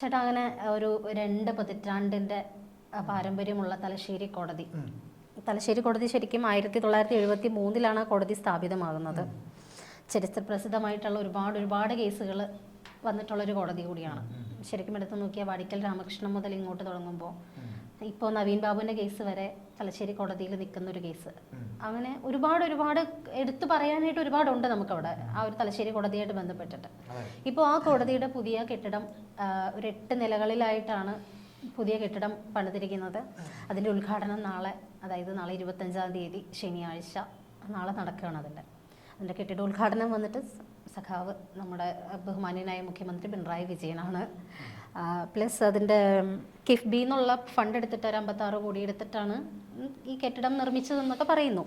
ചേട്ടാ, അങ്ങനെ ഒരു 2 പതിറ്റാണ്ടിന്റെ പാരമ്പര്യമുള്ള തലശ്ശേരി കോടതി. തലശ്ശേരി കോടതി ശരിക്കും 1973 കോടതി സ്ഥാപിതമാകുന്നത്. ചരിത്രപ്രസിദ്ധമായിട്ടുള്ള ഒരുപാട് കേസുകൾ വന്നിട്ടുള്ളൊരു കോടതി കൂടിയാണ്. ശരിക്കും എടുത്തു നോക്കിയാൽ വാടിക്കൽ രാമകൃഷ്ണൻ മുതൽ ഇങ്ങോട്ട് തുടങ്ങുമ്പോൾ ഇപ്പോൾ നവീൻ ബാബുവിൻ്റെ കേസ് വരെ തലശ്ശേരി കോടതിയിൽ നിൽക്കുന്നൊരു കേസ്. അങ്ങനെ ഒരുപാട് എടുത്തു പറയാനായിട്ട് ഒരുപാടുണ്ട് നമുക്കവിടെ ആ ഒരു തലശ്ശേരി കോടതിയായിട്ട് ബന്ധപ്പെട്ടിട്ട്. ഇപ്പോൾ ആ കോടതിയുടെ പുതിയ കെട്ടിടം ഒരു 8 നിലകളിലായിട്ടാണ് പുതിയ കെട്ടിടം പണിതിരിക്കുന്നത്. അതിൻ്റെ ഉദ്ഘാടനം നാളെ, അതായത് നാളെ 25-ാം തീയതി ശനിയാഴ്ച നാളെ നടക്കുകയാണ്. അതിൻ്റെ കെട്ടിട ഉദ്ഘാടനം വന്നിട്ട് സഖാവ് നമ്മുടെ ബഹുമാന്യനായ മുഖ്യമന്ത്രി പിണറായി വിജയനാണ്. പ്ലസ് അതിൻ്റെ കിഫ്ബി എന്നുള്ള ഫണ്ട് എടുത്തിട്ട് 56 കോടി എടുത്തിട്ടാണ് ഈ കെട്ടിടം നിർമ്മിച്ചതെന്നൊക്കെ പറയുന്നു.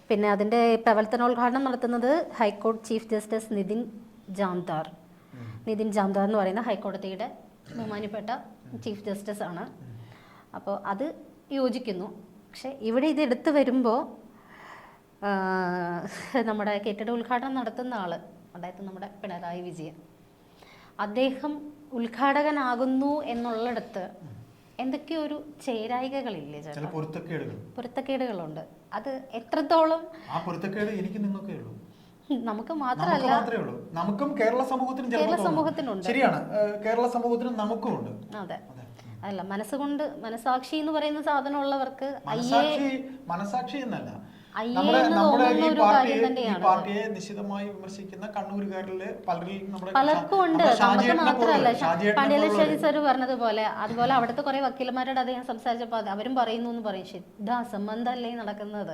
പിന്നെ അതിൻ്റെ പ്രവർത്തനോദ്ഘാടനം നടത്തുന്നത് ഹൈക്കോടതി ചീഫ് ജസ്റ്റിസ് നിതിൻ ജാംദാർ എന്ന് പറയുന്ന ഹൈക്കോടതിയുടെ ബഹുമാനപ്പെട്ട ചീഫ് ജസ്റ്റിസ് ആണ്. അപ്പോൾ അത് യോജിക്കുന്നു. പക്ഷെ ഇവിടെ ഇത് എടുത്തു വരുമ്പോൾ നമ്മുടെ കെട്ടിട ഉദ്ഘാടനം നടത്തുന്ന ആള്, അതായത് നമ്മുടെ പിണറായി വിജയൻ, അദ്ദേഹം ഉദ്ഘാടകനാകുന്നു എന്നുള്ളിടത്ത് എന്തൊക്കെയോ ഒരു ചേരായികകളില്ലേ ചേട്ടാ? പൊരുത്തക്കേടുകളുണ്ട്. അത് എത്രത്തോളം നമുക്ക് മാത്രമല്ല, നമുക്കും കേരള സമൂഹത്തിനുണ്ട്. ശരിയാണ്, കേരള സമൂഹത്തിനും നമുക്കും ഉണ്ട്. അതെ, അല്ല മനസ്സുകൊണ്ട് മനസാക്ഷി എന്ന് പറയുന്ന സാധനം ഉള്ളവർക്ക് മനസാക്ഷി എന്നല്ല, പാർട്ടിയെ നിശിതമായി വിമർശിക്കുന്ന കണ്ണൂരുകാരില് പലർക്കും ഉണ്ട്. നമുക്ക് മാത്രമല്ല, പാണ്ഡ്യലശ്ശേരി സാർ പറഞ്ഞതുപോലെ, അതുപോലെ അവിടുത്തെ കുറെ വക്കീലന്മാരോട് അദ്ദേഹം സംസാരിച്ചപ്പോൾ അവരും പറയുന്നു എന്ന് പറയും, ശുദ്ധ അസംബന്ധമല്ലേ നടക്കുന്നത്.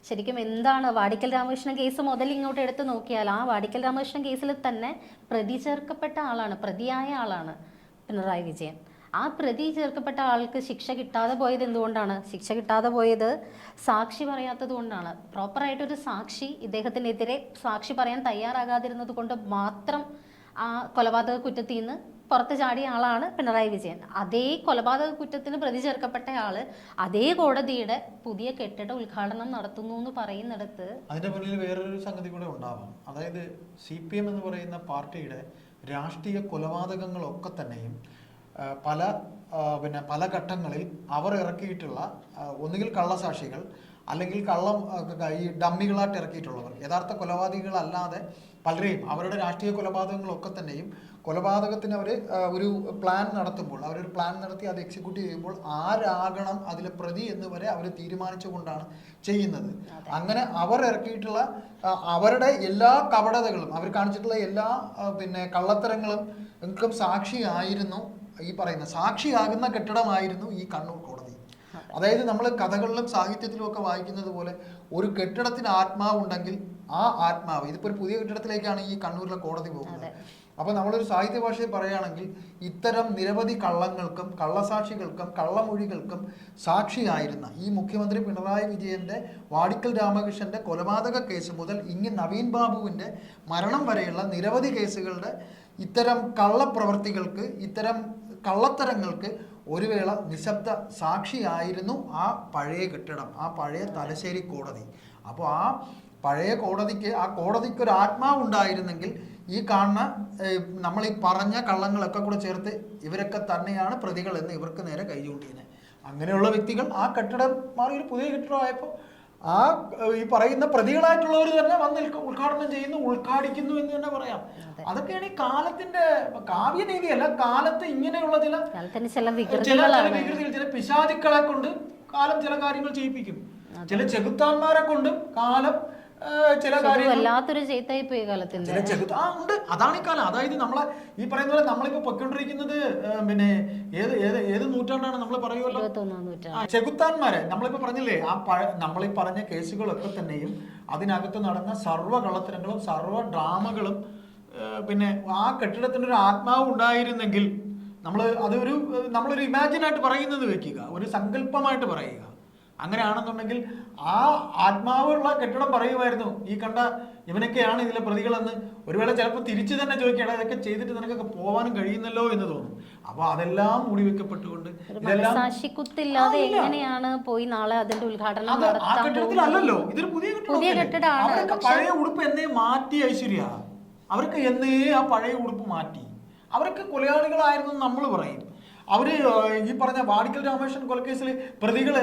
ശരിക്കും എന്താണ് വാടിക്കൽ രാമകൃഷ്ണൻ കേസ് മുതൽ ഇങ്ങോട്ട് എടുത്ത് നോക്കിയാൽ ആ വാടിക്കൽ രാമകൃഷ്ണൻ കേസിൽ തന്നെ പ്രതി ചേർക്കപ്പെട്ട ആളാണ്, പ്രതിയായ ആളാണ് പിണറായി വിജയൻ. ആ പ്രതി ചേർക്കപ്പെട്ട ആൾക്ക് ശിക്ഷ കിട്ടാതെ പോയത് എന്തുകൊണ്ടാണ്? ശിക്ഷ കിട്ടാതെ പോയത് സാക്ഷി പറയാത്തത് കൊണ്ടാണ്. പ്രോപ്പറായിട്ടൊരു സാക്ഷി ഇദ്ദേഹത്തിനെതിരെ സാക്ഷി പറയാൻ തയ്യാറാകാതിരുന്നത് കൊണ്ട് മാത്രം ആ കൊലപാതക കുറ്റത്തിൽ നിന്ന് പുറത്ത് ചാടിയ ആളാണ് പിണറായി വിജയൻ. അതേ കൊലപാതക കുറ്റത്തിന് പ്രതി ചേർക്കപ്പെട്ട ആള് അതേ കോടതിയുടെ പുതിയ കെട്ടിട ഉദ്ഘാടനം നടത്തുന്നു എന്ന് പറയുന്നിടത്ത് അതിന്റെ പിന്നിൽ വേറൊരു സംഗതി കൂടെ ഉണ്ടാവാം. അതായത് CPM എന്ന് പറയുന്ന പാർട്ടിയുടെ രാഷ്ട്രീയ കൊലപാതകങ്ങളൊക്കെ തന്നെയും പല ഘട്ടങ്ങളിൽ അവർ ഇറക്കിയിട്ടുള്ള ഒന്നുകിൽ കള്ളസാക്ഷികൾ, അല്ലെങ്കിൽ ഈ ഡമ്മികളായിട്ട് ഇറക്കിയിട്ടുള്ളവർ, യഥാർത്ഥ കൊലപാതകികളല്ലാതെ പലരെയും അവരുടെ രാഷ്ട്രീയ കൊലപാതകങ്ങളൊക്കെ തന്നെയും കൊലപാതകത്തിന് അവർ ഒരു പ്ലാൻ നടത്തുമ്പോൾ, അവരൊരു പ്ലാൻ നടത്തി അത് എക്സിക്യൂട്ട് ചെയ്യുമ്പോൾ ആരാകണം അതിലെ പ്രതി എന്ന് വരെ അവർ തീരുമാനിച്ചുകൊണ്ടാണ് ചെയ്യുന്നത്. അങ്ങനെ അവർ ഇറക്കിയിട്ടുള്ള അവരുടെ എല്ലാ കപടതകളും, അവർ കാണിച്ചിട്ടുള്ള എല്ലാ കള്ളത്തരങ്ങളും ഒക്കെ സാക്ഷിയായിരുന്നു ഈ പറയുന്ന സാക്ഷിയാകുന്ന കെട്ടിടമായിരുന്നു ഈ കണ്ണൂർ കോടതി. അതായത് നമ്മൾ കഥകളിലും സാഹിത്യത്തിലും ഒക്കെ വായിക്കുന്നത് പോലെ ഒരു കെട്ടിടത്തിന് ആത്മാവുണ്ടെങ്കിൽ ആ ആത്മാവ്, ഇതിപ്പോൾ ഒരു പുതിയ കെട്ടിടത്തിലേക്കാണ് ഈ കണ്ണൂരിലെ കോടതി പോകുന്നത്. അപ്പോൾ നമ്മളൊരു സാഹിത്യ ഭാഷയിൽ പറയുകയാണെങ്കിൽ ഇത്തരം നിരവധി കള്ളങ്ങൾക്കും കള്ളസാക്ഷികൾക്കും കള്ളമൊഴികൾക്കും സാക്ഷിയായിരുന്ന ഈ മുഖ്യമന്ത്രി പിണറായി വിജയന്റെ വാടിക്കൽ രാമകൃഷ്ണന്റെ കൊലപാതക കേസ് മുതൽ ഇങ്ങ് നവീൻ ബാബുവിന്റെ മരണം വരെയുള്ള നിരവധി കേസുകളുടെ ഇത്തരം കള്ളപ്രവർത്തികൾക്ക്, ഇത്തരം കള്ളത്തരങ്ങൾക്ക് ഒരു വേള നിശബ്ദ സാക്ഷിയായിരുന്നു ആ പഴയ കെട്ടിടം, ആ പഴയ തലശ്ശേരി കോടതി. അപ്പോൾ ആ പഴയ കോടതിക്ക്, ആ കോടതിക്ക് ഒരു ആത്മാവുണ്ടായിരുന്നെങ്കിൽ ഈ കാണുന്ന നമ്മൾ ഈ പറഞ്ഞ കള്ളങ്ങളൊക്കെ കൂടെ ചേർത്ത് ഇവരൊക്കെ തന്നെയാണ് പ്രതികൾ എന്ന് ഇവർക്ക് നേരെ കൈ ചൂണ്ടിയത്. അങ്ങനെയുള്ള വ്യക്തികൾ ആ കെട്ടിടം മാറി ഒരു പുതിയ കെട്ടിടമായപ്പോൾ ആ ഈ പറയുന്ന പ്രതികളായിട്ടുള്ളവർ തന്നെ വന്ന് ഉദ്ഘാടനം ചെയ്യുന്നു, ഉദ്ഘാടിക്കുന്നു എന്ന് തന്നെ പറയാം. അതൊക്കെയാണ് ഈ കാലത്തിന്റെ കാവ്യനീതിയല്ല, കാലത്ത് ഇങ്ങനെയുള്ള ചില പിശാചുക്കളെ കൊണ്ട് കാലം ചില കാര്യങ്ങൾ ചെയ്യിപ്പിക്കും. ചില ചെകുത്താന്മാരെ കൊണ്ടും കാലം ചില വല്ലാത്തൊരു ഉണ്ട്. അതാണ് ഈ കാലം. അതായത് നമ്മളെ ഈ പറയുന്ന പോലെ നമ്മളിപ്പോ പൊയ്ക്കൊണ്ടിരിക്കുന്നത് ഏത് നൂറ്റാണ്ടാണ് നമ്മൾ പറയുമല്ലോ, ചെകുത്താന്മാരെ നമ്മളിപ്പോ പറഞ്ഞില്ലേ, നമ്മളീ പറഞ്ഞ കേസുകളൊക്കെ തന്നെയും അതിനകത്ത് നടന്ന സർവ്വ കള്ളത്തരങ്ങളും സർവ്വ ഡ്രാമകളും ആ കെട്ടിടത്തിന് ഒരു ആത്മാവ് ഉണ്ടായിരുന്നെങ്കിൽ നമ്മളൊരു ഇമാജിനായിട്ട് പറയുന്നത് വെക്കുക, ഒരു സങ്കല്പമായിട്ട് പറയുക. അങ്ങനെയാണെന്നുണ്ടെങ്കിൽ ആ ആത്മാവുള്ള കെട്ടിടം പറയുമായിരുന്നു ഈ കണ്ട ഇവനൊക്കെയാണ് ഇതിലെ പ്രതികളെന്ന്. ഒരുവേള ചിലപ്പോൾ തിരിച്ചു തന്നെ ചോദിക്കണം, ഇതൊക്കെ ചെയ്തിട്ട് നിനക്കൊക്കെ പോകാനും കഴിയുന്നല്ലോ എന്ന് തോന്നും. അപ്പൊ അതെല്ലാം മൂടിവെക്കപ്പെട്ടുകൊണ്ട് എങ്ങനെയാണ് പോയി നാളെ അതിന്റെ ഉദ്ഘാടനം ആ കെട്ടിടത്തിലല്ലല്ലോ, ഇതൊരു പുതിയ കെട്ടിടമാണ്. പഴയ ഉടുപ്പ് എന്നേ മാറ്റി ഐശ്വര്യ, അവർക്ക് എന്നേ ആ പഴയ ഉടുപ്പ് മാറ്റി. അവരൊക്കെ കൊലയാളികളായിരുന്നു നമ്മൾ പറയും. അവര് ഈ പറഞ്ഞ വാടിക്കൽ രാമകൃഷ്ണൻ കൊലക്കേസിൽ പ്രതികൾ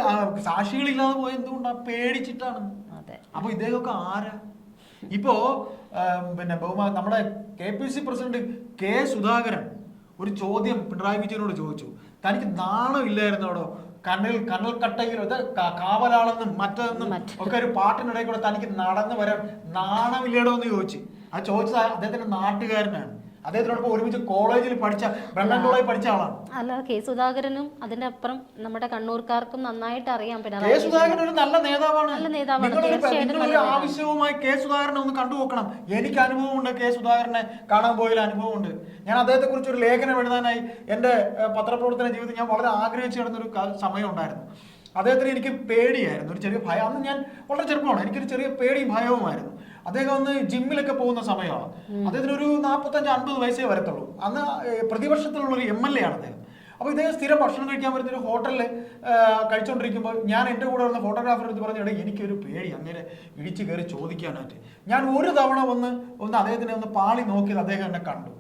സാക്ഷികളില്ലാതെ പോയ എന്തുകൊണ്ടാണ്? പേടിച്ചിട്ടാണ്. അപ്പൊ ഇദ്ദേഹമൊക്കെ ആരാ? ഇപ്പോ പിന്നെ നമ്മുടെ KPC പ്രസിഡന്റ് കെ സുധാകരൻ ഒരു ചോദ്യം പിണറായി വിജയനോട് ചോദിച്ചു, തനിക്ക് നാണമില്ലായിരുന്നോടോ കനൽക്കട്ടയിൽ കാവലാളെന്നും മറ്റൊന്നും ഒക്കെ ഒരു പാട്ടിനിടയിൽ കൂടെ തനിക്ക് നടന്നു വരാൻ നാണമില്ലേടോ എന്ന് ചോദിച്ചു. അത് ചോദിച്ചത് അദ്ദേഹത്തിന്റെ നാട്ടുകാരനാണ്. അദ്ദേഹത്തിനോടൊപ്പം ഒരുമിച്ച് കോളേജിൽ പഠിച്ച ബ്രണ്ണൻ കോളേജിൽ പഠിച്ച ആളാണ്. അല്ല, കെ സുധാകരനും അതിന്റെ അപ്പുറം നമ്മുടെ കണ്ണൂർക്കാർക്കും നന്നായിട്ട് അറിയാം. കെ സുധാകരൻ ഒരു നല്ല നേതാവാണ്. നിങ്ങളൊരു ആവശ്യവുമായി കെ സുധാകരനെ ഒന്ന് കണ്ടു നോക്കണം. എനിക്ക് അനുഭവമുണ്ട്, കെ സുധാകരനെ കാണാൻ പോയ അനുഭവമുണ്ട്. ഞാൻ അദ്ദേഹത്തെ കുറിച്ച് ഒരു ലേഖനം എഴുതാനായി എൻ്റെ പത്രപ്രവർത്തന ജീവിതത്തിൽ ഞാൻ വളരെ ആഗ്രഹിച്ചു കിടന്നൊരു സമയം ഉണ്ടായിരുന്നു. അദ്ദേഹത്തിന് എനിക്ക് പേടിയായിരുന്നു, ഒരു ചെറിയ ഭയം. അന്ന് ഞാൻ വളരെ ചെറുപ്പമാണ്, എനിക്കൊരു ചെറിയ പേടിയും ഭയവുമായിരുന്നു. അദ്ദേഹം ഒന്ന് ജിമ്മിലൊക്കെ പോകുന്ന സമയമാണ്. അദ്ദേഹത്തിന് ഒരു 45-50 വയസ്സേ വരത്തുള്ളൂ. അന്ന് പ്രതിപക്ഷത്തിലുള്ള ഒരു MLA ആണ് അദ്ദേഹം. അപ്പോൾ ഇദ്ദേഹം സ്ഥിരം ഭക്ഷണം കഴിക്കാൻ വരുന്ന ഒരു ഹോട്ടലിൽ കഴിച്ചുകൊണ്ടിരിക്കുമ്പോൾ ഞാൻ എൻ്റെ കൂടെ വന്ന ഫോട്ടോഗ്രാഫർ എടുത്ത് പറഞ്ഞു, എനിക്കൊരു പേടി അങ്ങനെ ഇടിച്ചു കയറി ചോദിക്കാനായിട്ട്. ഞാൻ ഒരു തവണ ഒന്ന് അദ്ദേഹത്തിനെ ഒന്ന് പാളി നോക്കിയത് അദ്ദേഹം എന്നെ കണ്ടു.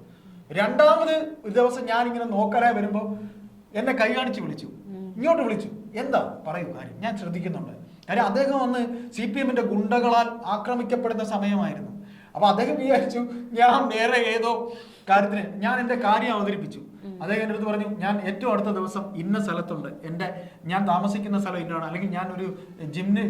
രണ്ടാമത് ഒരു ദിവസം ഞാനിങ്ങനെ നോക്കാനായി വരുമ്പോൾ എന്നെ കൈ കാണിച്ച് വിളിച്ചു, ഇങ്ങോട്ട് വിളിച്ചു. എന്താ പറയൂ കാര്യം, ഞാൻ ശ്രദ്ധിക്കുന്നുണ്ട്. കാര്യം അദ്ദേഹം വന്ന് CPMന്റെ ഗുണ്ടകളാൽ ആക്രമിക്കപ്പെടുന്ന സമയമായിരുന്നു. അപ്പൊ അദ്ദേഹം വിചാരിച്ചു ഞാൻ വേറെ ഏതോ കാര്യത്തിന് ഞാൻ എൻ്റെ കാര്യം അവതരിപ്പിച്ചു. അദ്ദേഹം എൻ്റെ അടുത്ത് പറഞ്ഞു, ഞാൻ ഏറ്റവും അടുത്ത ദിവസം ഇന്ന സ്ഥലത്തുണ്ട്, ഞാൻ താമസിക്കുന്ന സ്ഥലം ഇന്നാണ്, അല്ലെങ്കിൽ ഞാൻ ഒരു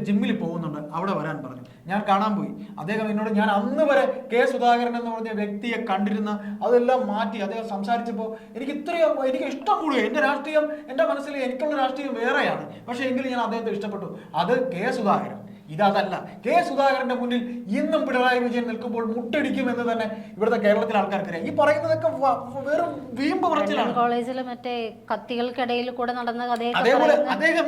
ജിമ്മിൽ പോകുന്നുണ്ട്, അവിടെ വരാൻ പറഞ്ഞു. ഞാൻ കാണാൻ പോയി. അദ്ദേഹം എന്നോട് ഞാൻ അന്ന് വരെ കെ സുധാകരൻ എന്ന് പറഞ്ഞ വ്യക്തിയെ കണ്ടിരുന്ന അതെല്ലാം മാറ്റി അദ്ദേഹം സംസാരിച്ചപ്പോൾ എനിക്ക് ഇഷ്ടം കൂടുക. എൻ്റെ രാഷ്ട്രീയം, എൻ്റെ മനസ്സിൽ എനിക്കുള്ള രാഷ്ട്രീയം വേറെയാണ്. പക്ഷേ എങ്കിലും ഞാൻ അദ്ദേഹത്തെ ഇഷ്ടപ്പെട്ടു. അത് കെ സുധാകരൻ. ഇതല്ല. കെ സുധാകരന്റെ മുന്നിൽ ഇന്നും പിണറായി വിജയൻ നിൽക്കുമ്പോൾ മുട്ടടിക്കുമെന്ന് തന്നെ ഇവിടുത്തെ കേരളത്തിലെ ആൾക്കാർക്കറിയാം. ഈ പറയുന്നതൊക്കെ വെറും വീമ്പ് പറച്ചിലാണ്. കോളേജിൽ മറ്റേ കത്തികൾക്കിടയിൽ കൂടെ നടന്ന അതേപോലെ അദ്ദേഹം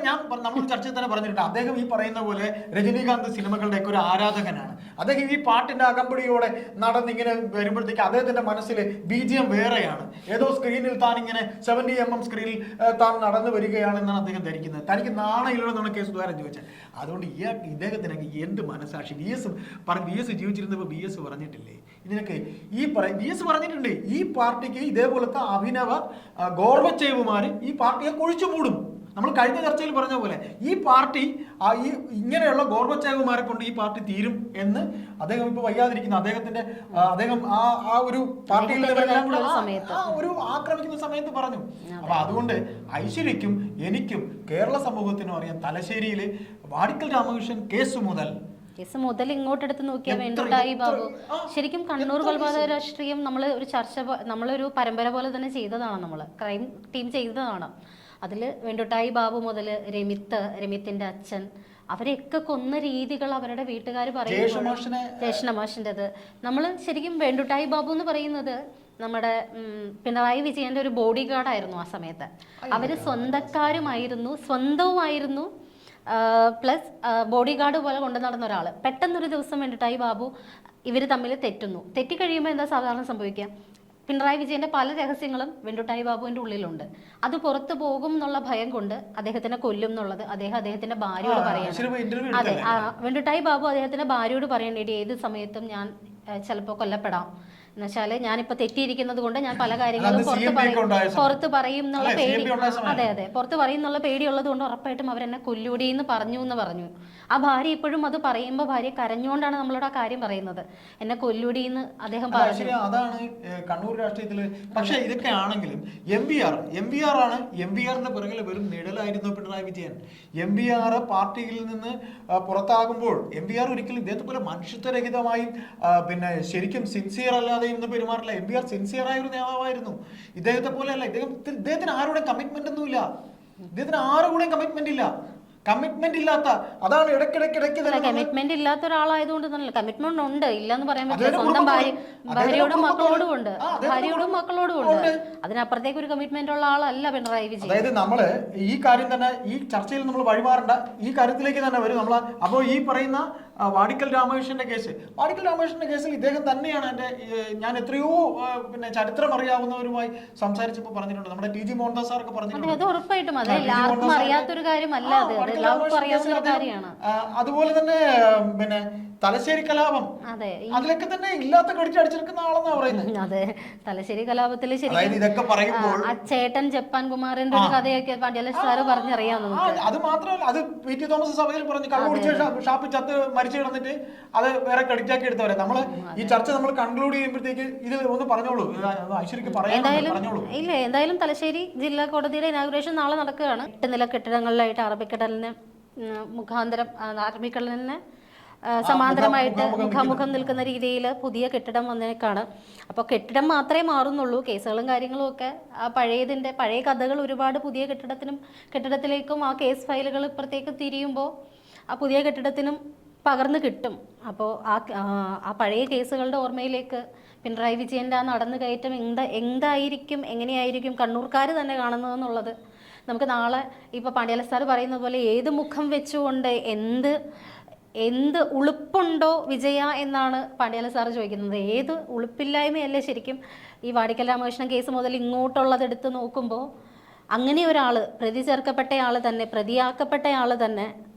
നമ്മൾ ചർച്ചയിൽ തന്നെ പറഞ്ഞിട്ടുണ്ട്, അദ്ദേഹം ഈ പറയുന്ന പോലെ രജനീകാന്ത് സിനിമകളുടെ ഒക്കെ ഒരു ആരാധകനാണ്. അദ്ദേഹം ഈ പാട്ടിന്റെ അകമ്പടിയോടെ നടന്നിങ്ങനെ വരുമ്പോഴത്തേക്ക് അദ്ദേഹത്തിന്റെ മനസ്സിൽ BGM വേറെയാണ്. ഏതോ സ്ക്രീനിൽ താൻ ഇങ്ങനെ 70mm സ്ക്രീനിൽ താൻ നടന്നു വരികയാണെന്നാണ് അദ്ദേഹം ധരിക്കുന്നത്. തനിക്ക് നാണയില്ലെന്നാണ് കെ സുധാകരൻ ചോദിച്ചത്. അതുകൊണ്ട് ഇദ്ദേഹത്തിനൊക്കെ എന്ത് മനസാക്ഷി? VS ജീവിച്ചിരുന്നപ്പോൾ VS പറഞ്ഞിട്ടില്ലേ ഇതിനൊക്കെ? VS പറഞ്ഞിട്ടുണ്ട്, ഈ പാർട്ടിക്ക് ഇതേപോലത്തെ അഭിനവ ഗോർബച്ചേവുമാര് ഈ പാർട്ടിയെ കുഴിച്ചു മൂടും. നമ്മൾ കഴിഞ്ഞ ചർച്ചയിൽ പറഞ്ഞ പോലെ ഈ പാർട്ടി ഇങ്ങനെയുള്ള ഗോർബച്ചേവുമാരെ കൊണ്ട് ഈ പാർട്ടി തീരും എന്ന് അദ്ദേഹം ഇപ്പൊ വയ്യാതിരിക്കുന്ന അദ്ദേഹം ആ ഒരു പാർട്ടിയിൽ ഒരു ആക്രമിക്കുന്ന സമയത്ത് പറഞ്ഞു. അപ്പൊ അതുകൊണ്ട് ഐശ്വര്യക്കും എനിക്കും കേരള സമൂഹത്തിനും അറിയാം, തലശ്ശേരിയില് വാടിക്കൽ രാമകൃഷ്ണൻ കേസ് മുതൽ ഇങ്ങോട്ടെടുത്ത് നോക്കിയാൽ വെണ്ടുട്ടായി ബാബു ശരിക്കും കണ്ണൂർ കൊലപാതക രാഷ്ട്രീയം നമ്മളൊരു പരമ്പര പോലെ തന്നെ ചെയ്തതാണ്. നമ്മൾ ക്രൈം ടീം ചെയ്തതാണ്. അതിൽ വെണ്ടുട്ടായി ബാബു മുതൽ രമിത്തിന്റെ അച്ഛൻ, അവരെയൊക്കെ കൊന്ന രീതികൾ അവരുടെ വീട്ടുകാർ പറയുമ്പോൾ, ജേഷ്ണമാഷിൻ്റെത് നമ്മൾ ശരിക്കും വെണ്ടുട്ടായി ബാബു എന്ന് പറയുന്നത് നമ്മുടെ പിണറായി വിജയന്റെ ഒരു ബോഡി ഗാർഡായിരുന്നു ആ സമയത്ത്. അവര് സ്വന്തവുമായിരുന്നു പ്ലസ് ബോഡി ഗാർഡ് പോലെ കൊണ്ടു നടന്ന ഒരാൾ. പെട്ടെന്നൊരു ദിവസം വെണ്ടുട്ടായി ബാബു ഇവർ തമ്മിൽ തെറ്റിക്കഴിയുമ്പോൾ എന്താ സാധാരണ സംഭവിക്കുക? പിണറായി വിജയന്റെ പല രഹസ്യങ്ങളും വെണ്ടുട്ടായി ബാബുവിന്റെ ഉള്ളിലുണ്ട്. അത് പുറത്തു പോകും എന്നുള്ള ഭയം കൊണ്ട് അദ്ദേഹത്തിനെ കൊല്ലും എന്നുള്ളത് അദ്ദേഹത്തിന്റെ ഭാര്യയോട് പറയണം. അതെ, വെണ്ടുട്ടായി ബാബു അദ്ദേഹത്തിന്റെ ഭാര്യയോട് പറയണ്ടേ, ഏത് സമയത്തും ഞാൻ ചിലപ്പോൾ കൊല്ലപ്പെടാം എന്നുവെച്ചാല് ഞാനിപ്പോ തെറ്റിയിരിക്കുന്നത് കൊണ്ട് ഞാൻ പല കാര്യങ്ങളും പുറത്ത് പറയും എന്നുള്ള പേടി, അതെ പുറത്ത് പറയും എന്നുള്ള പേടിയുള്ളത് കൊണ്ട് ഉറപ്പായിട്ടും അവരെന്നെ കൊല്ലൂടി എന്ന് പറഞ്ഞു. ആ ഭാര്യ ഇപ്പോഴും അത് പറയുമ്പോൾ ഭാര്യ കരഞ്ഞുകൊണ്ടാണ് നമ്മളോട് ആ കാര്യം പറയുന്നത്, എന്നെ കൊല്ലൂടി എന്ന് അദ്ദേഹം പറഞ്ഞു. അതാണ് കണ്ണൂർ രാഷ്ട്രീയത്തില്. പക്ഷെ ഇതൊക്കെ ആണെങ്കിലും MVR ആണ്. MVRന്റെ പിറകിൽ വെറും നിഴലായിരുന്നു പിണറായി വിജയൻ. MVR പാർട്ടിയിൽ നിന്ന് പുറത്താകുമ്പോൾ MVR ഒരിക്കലും ഇദ്ദേഹത്തെ പോലെ മനുഷ്യത്വരഹിതമായും പിന്നെ ശരിക്കും സിൻസിയർ അല്ലാതെ പെരുമാറില്ല. MVR സിൻസിയറായ ഒരു നേതാവായിരുന്നു. ഇദ്ദേഹത്തെ പോലെ അല്ല. ഇദ്ദേഹത്തിന് ആരുടെ കമ്മിറ്റ്മെന്റ് ഒന്നുമില്ല. ഇദ്ദേഹത്തിന് ആരുടെയും കമ്മിറ്റ്മെന്റ് ഇല്ല. കമ്മിറ്റ്മെന്റ് ഇല്ലാത്ത, അതാണ് ഇടയ്ക്കിടയ്ക്ക് കമ്മിറ്റ്മെന്റ് ഇല്ലാത്ത ഒരാളായതുകൊണ്ട് തന്നെ കമ്മിറ്റ്മെന്റ് ഉണ്ട്, ഇല്ലെന്ന് പറയാൻ പറ്റില്ല. സ്വന്തം ഭാര്യയോടും മക്കളോടും ഉണ്ട്. അതിനപ്പുറത്തേക്ക് ഒരു കമ്മിറ്റ്മെന്റ് ഉള്ള ആളല്ല പിണറായി വിജയൻ. അതായത് നമ്മള് ഈ കാര്യം തന്നെ ഈ ചർച്ചയിൽ നമ്മൾ വഴിമാറേണ്ട ഈ കാര്യത്തിലേക്ക് തന്നെ വരും നമ്മൾ. അപ്പോൾ ഈ പറയുന്ന വാടിക്കൽ രാമകൃഷ്ണന്റെ കേസിൽ ഇദ്ദേഹം തന്നെയാണ് ഞാൻ എത്രയോ പിന്നെ ചരിത്രം അറിയാവുന്നവരുമായി സംസാരിച്ചപ്പോൾ പറഞ്ഞിട്ടുണ്ട്. നമ്മുടെ TG മോഹൻദാസ് സാറൊക്കെ പറഞ്ഞിട്ടുണ്ട്. ഉറപ്പായിട്ടും എല്ലാവർക്കും അറിയാത്തൊരു കാര്യമല്ല, അത് എല്ലാവർക്കും അറിയാവുന്ന കാര്യമാണ്. അതുപോലെ തന്നെ പിന്നെ തലശ്ശേരി കലാപം, അതെ അതിലൊക്കെ തന്നെ ഇല്ലാത്ത ക്രെഡിറ്റ് അടിച്ചെടുക്കുന്ന ആളെന്നാ പറയുന്നത്. അതെ, തലശ്ശേരി കലാപത്തിൽ അതായത് ഇതൊക്കെ പറയുമ്പോൾ ആ ചേട്ടൻ ജപ്പാൻ കുമാറിന്റെ ഒരു കഥയൊക്കെ പാണ്ഡ്യാല സാറ് പറഞ്ഞറിയാം നമുക്ക്. അത് മാത്രമല്ല, അത് പി ടി തോമസ് സഭയിൽ പറഞ്ഞു കള്ളു കുടിച്ച് ഷാപ്പിൽ ചത്ത് മരിച്ചു കിടന്നിട്ട് അത് വേറെ ക്രെഡിറ്റ് ആക്കി എടുത്തവരെ. നമ്മള് ഈ ചർച്ച നമ്മൾ കൺക്ലൂഡ് ചെയ്യുമ്പോഴത്തേക്ക് ഇത് ഒന്ന് പറഞ്ഞോളൂ, ഐശ്വര്യക്ക് പറഞ്ഞോളൂ. ഇല്ല, എന്തായാലും തലശ്ശേരി ജില്ലാ കോടതിയുടെ ഇനാഗുറേഷൻ നാളെ നടക്കുകയാണ്. 8 നില കെട്ടിടങ്ങളിലായിട്ട് അറബിക്കടലിന് മുഖാന്തരം, അറബിക്കടലിന് സമാന്തരമായിട്ട് മുഖാമുഖം നിൽക്കുന്ന രീതിയിൽ പുതിയ കെട്ടിടം വന്നേക്കാണ്. അപ്പോൾ കെട്ടിടം മാത്രമേ മാറുന്നുള്ളൂ, കേസുകളും കാര്യങ്ങളും ഒക്കെ ആ പഴയ കഥകൾ ഒരുപാട് പുതിയ കെട്ടിടത്തിലേക്കും ആ കേസ് ഫയലുകൾ ഇപ്പുറത്തേക്ക് തിരിയുമ്പോൾ ആ പുതിയ കെട്ടിടത്തിനും പകർന്നു കിട്ടും. അപ്പോൾ ആ പഴയ കേസുകളുടെ ഓർമ്മയിലേക്ക് പിണറായി വിജയൻ്റെ ആ നടന്നു കയറ്റം എന്തായിരിക്കും, എങ്ങനെയായിരിക്കും കണ്ണൂർക്കാർ തന്നെ കാണുന്നതെന്നുള്ളത് നമുക്ക് നാളെ ഇപ്പോൾ പാണ്ഡ്യാല സാർ പറയുന്നത് പോലെ ഏത് മുഖം വെച്ചുകൊണ്ട് എന്ത് ഉളുപ്പുണ്ടോ വിജയ എന്നാണ് പാണ്ഡ്യാല സാർ ചോദിക്കുന്നത്. ഏത് ഉളുപ്പില്ലായ്മയല്ലേ ശരിക്കും ഈ വാടിക്കൽ രാമകൃഷ്ണൻ കേസ് മുതൽ ഇങ്ങോട്ടുള്ളത് എടുത്ത് നോക്കുമ്പോൾ അങ്ങനെ ഒരാൾ, പ്രതി ചേർക്കപ്പെട്ടയാൾ തന്നെ, പ്രതിയാക്കപ്പെട്ടയാൾ തന്നെ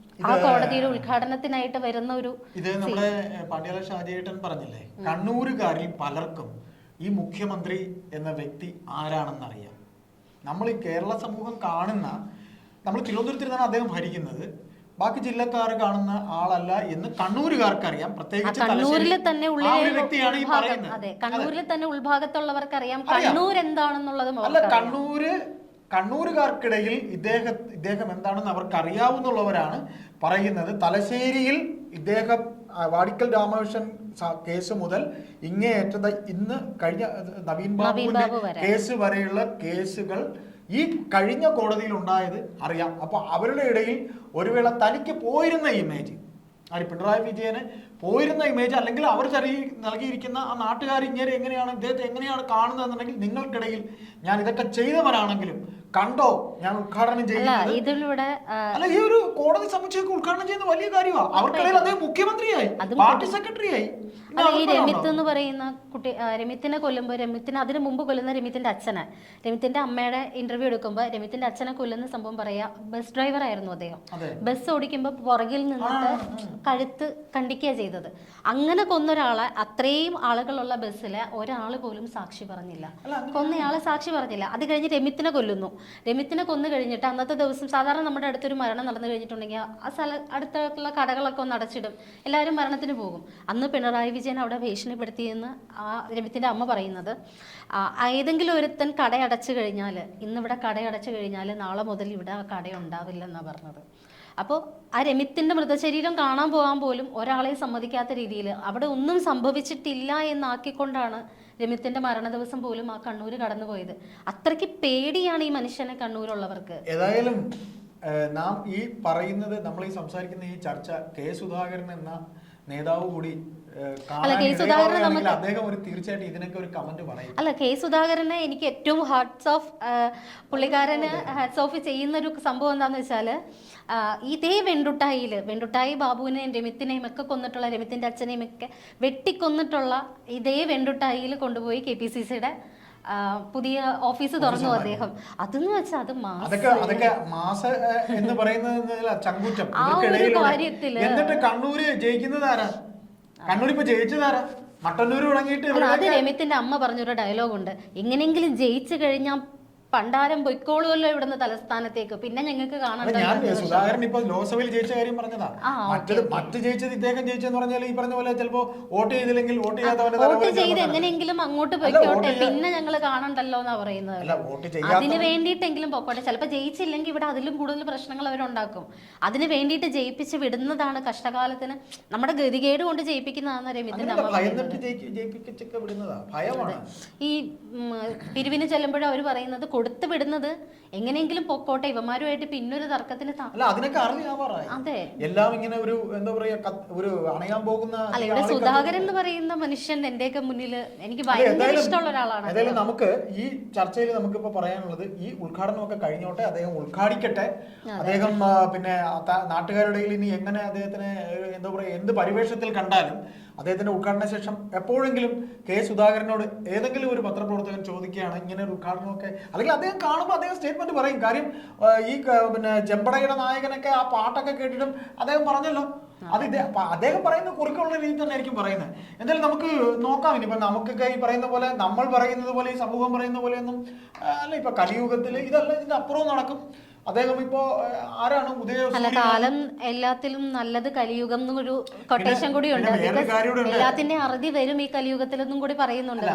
ആ കോടതിയുടെ ഉദ്ഘാടനത്തിനായിട്ട് വരുന്ന ഒരു ഇത് നമ്മുടെ പാണ്ഡ്യാല ഷാജിയേട്ടൻ പറഞ്ഞില്ലേ, കണ്ണൂരുകാരിൽ പലർക്കും ഈ മുഖ്യമന്ത്രി എന്ന വ്യക്തി ആരാണെന്നറിയാം. നമ്മൾ ഈ കേരള സമൂഹം കാണുന്ന, നമ്മൾ തിരുവനന്തപുരത്തിരുന്നാണ് അദ്ദേഹം ഭരിക്കുന്നത്, ബാക്കി ജില്ലക്കാർ കാണുന്ന ആളല്ല എന്ന് കണ്ണൂരുകാർക്ക് അറിയാം. പ്രത്യേകിച്ച് കണ്ണൂരിൽ തന്നെ വ്യക്തിയാണ് ഈ പറയുന്നത്. അതെ, കണ്ണൂരിൽ തന്നെ ഉൾഭാഗത്തുള്ളവർക്ക് അറിയാം കണ്ണൂർ എന്താണെന്നുള്ളത്. അല്ല, കണ്ണൂരുകാർക്കിടയിൽ ഇദ്ദേഹം എന്താണെന്ന് അവർക്ക് അറിയാവുന്നുള്ളവരാണ് പറയുന്നത്. തലശ്ശേരിയിൽ ഇദ്ദേഹം വാടിക്കൽ രാമകൃഷ്ണൻ കേസ് മുതൽ ഇങ്ങേയറ്റത ഇന്ന് കഴിഞ്ഞ നവീൻ ബാബുവിന്റെ കേസ് വരെയുള്ള കേസുകൾ ഈ കഴിഞ്ഞ കോടതിയിൽ ഉണ്ടായത് അറിയാം. അപ്പൊ അവരുടെ ഇടയിൽ ഒരു വേള തനിക്ക് പോയിരുന്ന ഇമേജ്, പിണറായി വിജയന് പോയിരുന്ന ഇമേജ്, അല്ലെങ്കിൽ അവർ നൽകിയിരിക്കുന്ന ആ നാട്ടുകാർ ഇദ്ദേഹത്തെ എങ്ങനെയാണ് കാണുന്നതെന്നുണ്ടെങ്കിൽ, നിങ്ങൾക്കിടയിൽ ഞാൻ ഇതൊക്കെ ചെയ്തവരാണെങ്കിലും കണ്ടോ ഞാൻ ഉദ്ഘാടനം ചെയ്യുന്നത്, അല്ല ഈ ഒരു കോടതി സമുച്ചയം ഉദ്ഘാടനം ചെയ്യുന്ന വലിയ കാര്യമാണ്. അവർക്കിടയിൽ അദ്ദേഹം മുഖ്യമന്ത്രിയായി, പാർട്ടി സെക്രട്ടറിയായി. ഈ രമിത്ത് എന്ന് പറയുന്ന കുട്ടി, രമിത്തിനെ കൊല്ലുമ്പോൾ, അതിനു മുമ്പ് കൊല്ലുന്ന രമിത്തിന്റെ അച്ഛനെ, രമിത്തിന്റെ അമ്മയുടെ ഇന്റർവ്യൂ എടുക്കുമ്പോൾ രമിത്തിന്റെ അച്ഛനെ കൊല്ലുന്ന സംഭവം പറയാ, ബസ് ഡ്രൈവർ ആയിരുന്നു അദ്ദേഹം. ബസ് ഓടിക്കുമ്പോൾ പുറകിൽ നിന്നിട്ട് കഴുത്ത് കണ്ടിക്കുക ചെയ്തത്. അങ്ങനെ കൊന്നൊരാളെ, അത്രയും ആളുകളുള്ള ബസ്സിലെ ഒരാൾ പോലും സാക്ഷി പറഞ്ഞില്ല, കൊന്നയാളെ സാക്ഷി പറഞ്ഞില്ല. അത് കഴിഞ്ഞ് രമിത്തിനെ കൊല്ലുന്നു. രമിത്തിനെ കൊന്നു കഴിഞ്ഞിട്ട് അന്നത്തെ ദിവസം, സാധാരണ നമ്മുടെ അടുത്തൊരു മരണം നടന്നു കഴിഞ്ഞിട്ടുണ്ടെങ്കിൽ ആ അടുത്തുള്ള കടകളൊക്കെ ഒന്ന് അടച്ചിടും, എല്ലാവരും മരണത്തിന് പോകും. അന്ന് പിണറായി വിജയൻ അവിടെ ഭീഷണിപ്പെടുത്തിയെന്ന് ആ രമിത്തിന്റെ അമ്മ പറയുന്നത്, ഏതെങ്കിലും ഒരുത്തൻ കടയടച്ചു കഴിഞ്ഞാൽ, ഇന്നിവിടെ കടയടച്ചു കഴിഞ്ഞാൽ നാളെ മുതൽ ഇവിടെ ആ കട ഉണ്ടാവില്ലെന്നാണ് പറഞ്ഞത്. അപ്പോൾ ആ രമിത്തിന്റെ മൃതശരീരം കാണാൻ പോകാൻ പോലും ഒരാളെ സമ്മതിക്കാത്ത രീതിയിൽ അവിടെ ഒന്നും സംഭവിച്ചിട്ടില്ല എന്നാക്കിക്കൊണ്ടാണ് രമിത്തിന്റെ മരണ ദിവസം പോലും ആ കണ്ണൂര് കടന്നുപോയത്. അത്രയ്ക്ക് പേടിയാണ് ഈ മനുഷ്യനെ കണ്ണൂരുള്ളവർക്ക്. ഏതായാലും നാം ഈ പറയുന്നത്, നമ്മൾ ഈ സംസാരിക്കുന്ന ഈ ചർച്ച കെ സുധാകരൻ എന്ന നേതാവ് കൂടി അദ്ദേഹം ഒരു തീർച്ചയായിട്ടും ഇതിനൊക്കെ ഒരു കമന്റ് പറയും. അല്ല, കെ സുധാകരനെ എനിക്ക് ഏറ്റവും പുള്ളിക്കാരന് ഹാറ്റ്സ് ഓഫ് ചെയ്യുന്ന ഒരു സംഭവം എന്താന്ന് വെച്ചാല്, ഇതേ വെണ്ടുട്ടായി ബാബുവിനെയും രമിത്തിനെയും ഒക്കെ കൊന്നിട്ടുള്ള, രമിത്തിന്റെ അച്ഛനെയും ഒക്കെ വെട്ടിക്കൊന്നിട്ടുള്ള ഇതേ വെണ്ടുട്ടായിയിൽ കൊണ്ടുപോയി KPCCയുടെ പുതിയ ഓഫീസ് തുറന്നു അദ്ദേഹം. അതെന്ന് വെച്ചാൽ അത് മാസ എന്ന് പറയുന്നത് ചങ്കൂറ്റം. എന്നിട്ട് കണ്ണൂര് ജയിക്കുന്നത് ആരാ? കണ്ണൂർ ഇപ്പൊ ജയിച്ചതാരാ? മട്ടന്നൂർ തുടങ്ങിയിട്ട് അത് രമിത്തിന്റെ അമ്മ പറഞ്ഞൊരു ഡയലോഗുണ്ട്, എങ്ങനെയെങ്കിലും ജയിച്ചു കഴിഞ്ഞാൽ പണ്ടാരം പൊയ്ക്കോളുമല്ലോ ഇവിടുന്ന് തലസ്ഥാനത്തേക്ക്, പിന്നെ ഞങ്ങൾക്ക് കാണാൻ. സുധാകരൻ ഇപ്പൊ ലോക്സഭയിൽ ജയിച്ച കാര്യം പറഞ്ഞതാ. മറ്റു ജയിച്ചത് ഇദ്ദേഹം ജയിച്ചെന്ന് പറഞ്ഞാൽ ഈ പറഞ്ഞ പോലെ ചിലപ്പോ വോട്ട് ചെയ്തില്ലെങ്കിൽ വോട്ട് ചെയ്ത് എങ്ങനെയെങ്കിലും അങ്ങോട്ട് പൊയ്ക്കോട്ടെ, പിന്നെ ഞങ്ങൾ കാണണ്ടല്ലോ എന്നാ പറയുന്നത്. അതിന് വേണ്ടിയിട്ടെങ്കിലും പൊക്കോട്ടെ. ചിലപ്പോ ജയിച്ചില്ലെങ്കിൽ ഇവിടെ അതിലും കൂടുതൽ പ്രശ്നങ്ങൾ അവരുണ്ടാക്കും. അതിന് വേണ്ടിയിട്ട് ജയിപ്പിച്ച് വിടുന്നതാണ് കഷ്ടകാലത്തിന് നമ്മുടെ ഗതികേട് കൊണ്ട് ജയിപ്പിക്കുന്നതാണ് രമിത്തിന്റെ അമ്മ. ഈ പിരിവിന് ചെല്ലുമ്പോഴും അവർ പറയുന്നത്, കൊടുത്തു വിടുന്നത് എങ്ങനെയെങ്കിലും പൊക്കോട്ടെ, ഇവന്മാരുമായിട്ട് പിന്നൊരു തർക്കത്തിന്. അതെ, എല്ലാം ഇങ്ങനെ ഒരു എന്താ പറയാ, ഒരു അണയാൻ പോകുന്ന. അല്ല, ഇവിടെ സുധാകരൻ എന്ന് പറയുന്ന മനുഷ്യൻ എന്റെയൊക്കെ മുന്നിൽ എനിക്ക് ഭയങ്കര ഇഷ്ടമുള്ള ഒരാളാണ്. ഏതായാലും നമുക്ക് ഈ ചർച്ചയിൽ നമുക്കിപ്പോ പറയാനുള്ളത്, ഈ ഉദ്ഘാടനമൊക്കെ കഴിഞ്ഞോട്ടെ, അദ്ദേഹം ഉദ്ഘാടിക്കട്ടെ. അദ്ദേഹം പിന്നെ നാട്ടുകാരുടെ ഇനി എങ്ങനെ അദ്ദേഹത്തിന് എന്താ പറയാ, എന്ത് പരിവേഷത്തിൽ കണ്ടാലും അദ്ദേഹത്തിന്റെ ഉദ്ഘാടന ശേഷം എപ്പോഴെങ്കിലും കെ സുധാകരനോട് ഏതെങ്കിലും ഒരു പത്രപ്രവർത്തകൻ ചോദിക്കുകയാണ് ഇങ്ങനെ ഒരു ഉദ്ഘാടനമൊക്കെ, അല്ലെങ്കിൽ അദ്ദേഹം കാണുമ്പോൾ അദ്ദേഹം സ്റ്റേറ്റ്മെന്റ് പറയും. കാര്യം ഈ പിന്നെ ചെമ്പടയുടെ നായകനൊക്കെ ആ പാട്ടൊക്കെ കേട്ടിട്ടും അദ്ദേഹം പറഞ്ഞല്ലോ, അത് അദ്ദേഹം പറയുന്ന കുറിക്കുള്ള രീതി തന്നെ ആയിരിക്കും പറയുന്നത്. എന്തായാലും നമുക്ക് നോക്കാം. ഇനിയിപ്പോ നമുക്കൊക്കെ ഈ പറയുന്ന പോലെ, നമ്മൾ പറയുന്നത് പോലെ, ഈ സമൂഹം പറയുന്ന പോലെ ഒന്നും അല്ല. ഇപ്പൊ കലിയുഗത്തിൽ ഇതല്ല, ഇതിന്റെ അപ്പുറവും നടക്കും. അദ്ദേഹം ഇപ്പോ ആരാണ് അല്ല, കാലം എല്ലാത്തിലും നല്ലത് കലിയുഗം എന്നൊരു കൊട്ടേഷൻ കൂടി ഉണ്ട്. എല്ലാത്തിന്റെ അറുതി വരും ഈ കലിയുഗത്തിലെന്നും കൂടി പറയുന്നുണ്ട്.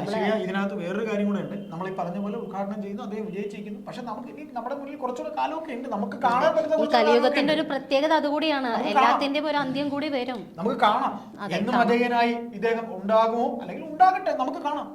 ഇതിനകത്ത് വേറൊരു കാര്യം കൂടെ ഉണ്ട്. നമ്മൾ ഈ പറഞ്ഞ പോലെ ഉദ്ഘാടനം ചെയ്യുന്നു, അദ്ദേഹം വിജയിച്ചിരിക്കുന്നു. പക്ഷെ നമുക്ക് ഇനി നമ്മുടെ മുന്നിൽ കുറച്ചുകൂടെ കാലമൊക്കെ ഉണ്ട്. നമുക്ക് കാണാൻ പറ്റുന്ന കലിയുഗത്തിന്റെ ഒരു പ്രത്യേകത അതുകൂടിയാണ്. എല്ലാത്തിന്റെയും ഒരു അന്ത്യം കൂടി വരും. നമുക്ക് കാണാം എന്നും അജയനായി ഇദ്ദേഹം ഉണ്ടാകുമോ, അല്ലെങ്കിൽ ഉണ്ടാകട്ടെ, നമുക്ക് കാണാം.